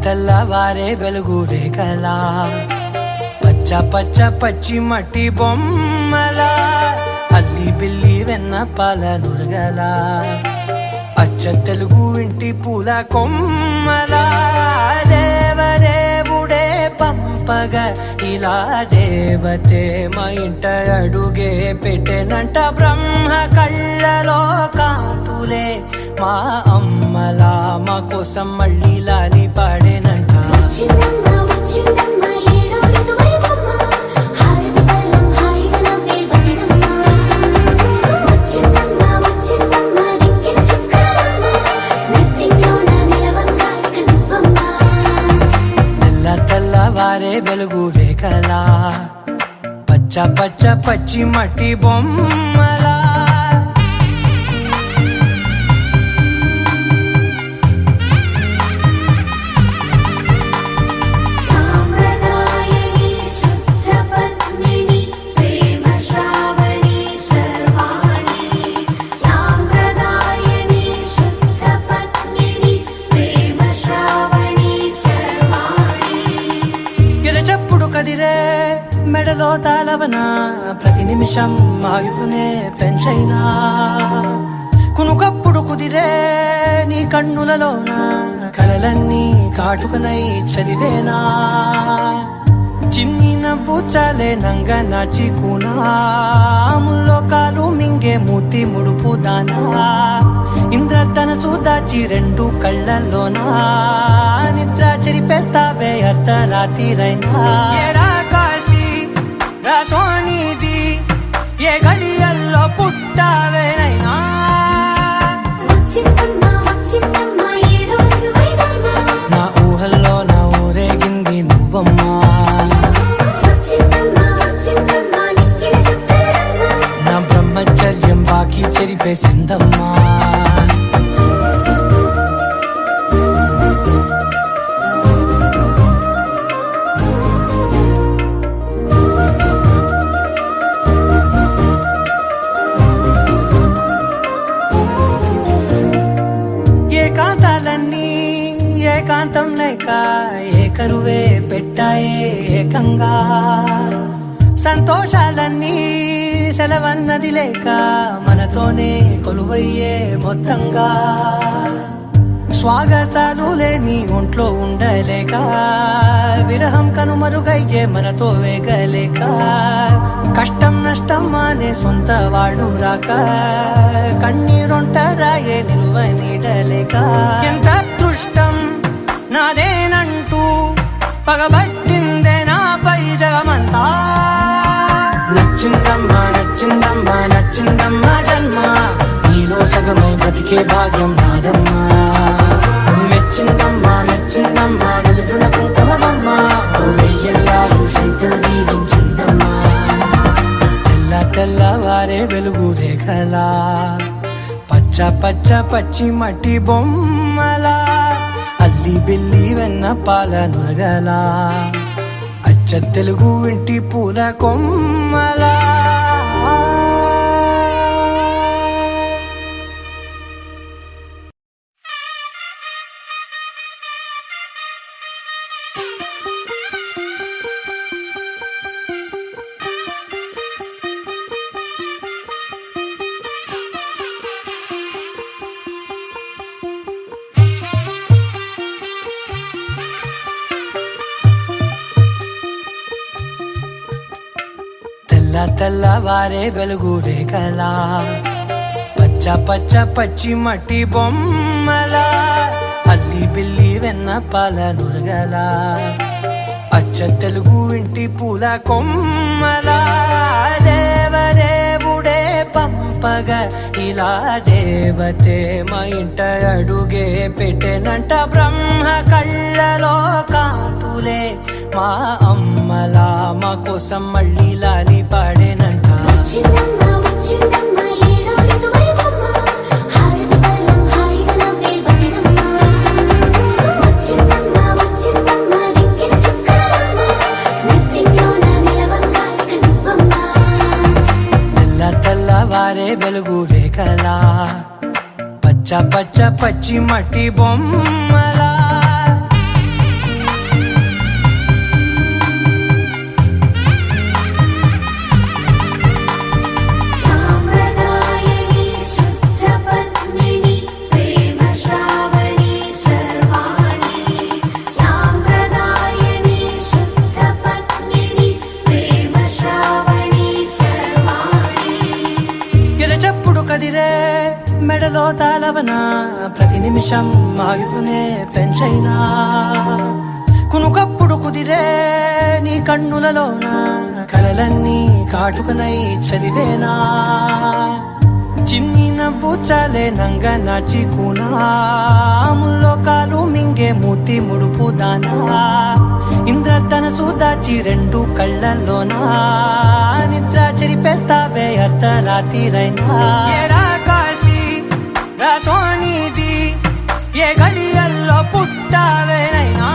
తెల్లవారే వెలుగు రేఖలా పచ్చ పచ్చ పచ్చి మట్టి బొమ్మలా అల్లి బిల్లి వెన్న పాల నురగలా అచ్చ తెలుగు ఇంటి పూల కొమ్మలా దేవదేవుడే పంపగ ఇలా దేవతే మా ఇంట అడుగే పెట్టెనంట బ్రహ్మ కళ్ళలో కాంతులే మా అమ్మలా మా కోసం మళ్ళీ లాలి పాడేనంట తెల్లవారే వెలుగు రేఖలా పచ్చ పచ్చ పచ్చి మట్టి బొమ్మలా మెడలో తాళవన ప్రతి నిమిషం ఆయుధునే పెంచైనా కునుకప్పుడు కుదిరే నీ కన్నులలోన కలలన్నీ కాటుకనై చదివేనా చిన్ని నవ్వు చాలే నంగ నాచి కూనాముల్లో కాలు మింగే మూతి ముడుపు దానా ఇంద్రధనసు దాచి రెండు కళ్ళల్లోనా నిద్ర చెరిపేస్తావే అర్ధరాత్రిరైనా సోనిది ఏ గడియల్లో పుట్టావేనైనా నా ఊహల్లో నా ఊరేగింది నువ్వమ్మా నా బ్రహ్మచర్యం బాకీ చెరిపేసిందమ్మా ఏకాంతం లేక ఏకరువే పెట్టాయే ఏకంగా సంతోషాలన్నీ సెలవన్నది లేక మనతోనే కొలువయ్యే మొత్తంగా స్వాగతాలు లేని ఒంట్లో ఉండలేక విరహం కనుమరుగయ్యే మనతో వేగలేక కష్టం నష్టం అనే సొంత వాడు రాక కన్నీరొంటరాయే నిలువ నీడలేక ఎంత అదృష్టం నాదేనంటూ పగబట్టిందే నాపై జగమంతా నచ్చిందమ్మా నచ్చిందమ్మా నచ్చిందమ్మా జన్మ నీలో సగమై బ్రతికే భాగ్యం నాదమ్మా మెచ్చిందమ్మా మెచ్చిందమ్మా నిలుతున్న కుంకుమమ్మా వెయ్యల్లా శంకరు దీవించిందమ్మా తెల్లవారే వెలుగు రేఖలా పచ్చ పచ్చ పచ్చి మట్టి బొమ్మలా అల్లి బిల్లి వెన్న పాల నురగలా అచ్చ తెలుగు ఇంటి పూల కొమ్మలా తెల్లవారే వెలుగు రేఖలా పచ్చ పచ్చ పచ్చి మట్టి బొమ్మలా అల్లి బిల్లి వెన్న పాల నురగలా అచ్చ తెలుగు ఇంటి పూల కొమ్మలా దేవదేవుడే పంపగ ఇలా దేవతే మా ఇంట అడుగే పెట్టెనంట బ్రహ్మ కళ్ళలో కాంతులే మా అమ్మలా మా కోసం మళ్ళీ లాలి పాడేనంట వెలుగు రేఖలా పచ్చ పచ్చ పచ్చి మట్టి బొమ్మలా కదిరే మెడలో తాళవన ప్రతి నిమిషం ఆయుధునే పెంచైనా కునుకప్పుడు కుదిరే నీ కన్నులలోన కలలన్నీ కాటుకనై చదివేనా చిన్ని నవ్వు చాలే నంగ నాచి కూనాముల్లో కాలు మింగే మూతి ముడుపు దానా ఇంద్రధనసు దాచి రెండు కళ్ళల్లోనా నిద్ర చెరిపేస్తావే అర్ధరాత్రిరైనా ఏడా కాశీ రాసోనిది ఏ గడియల్లో పుట్టావేనైనా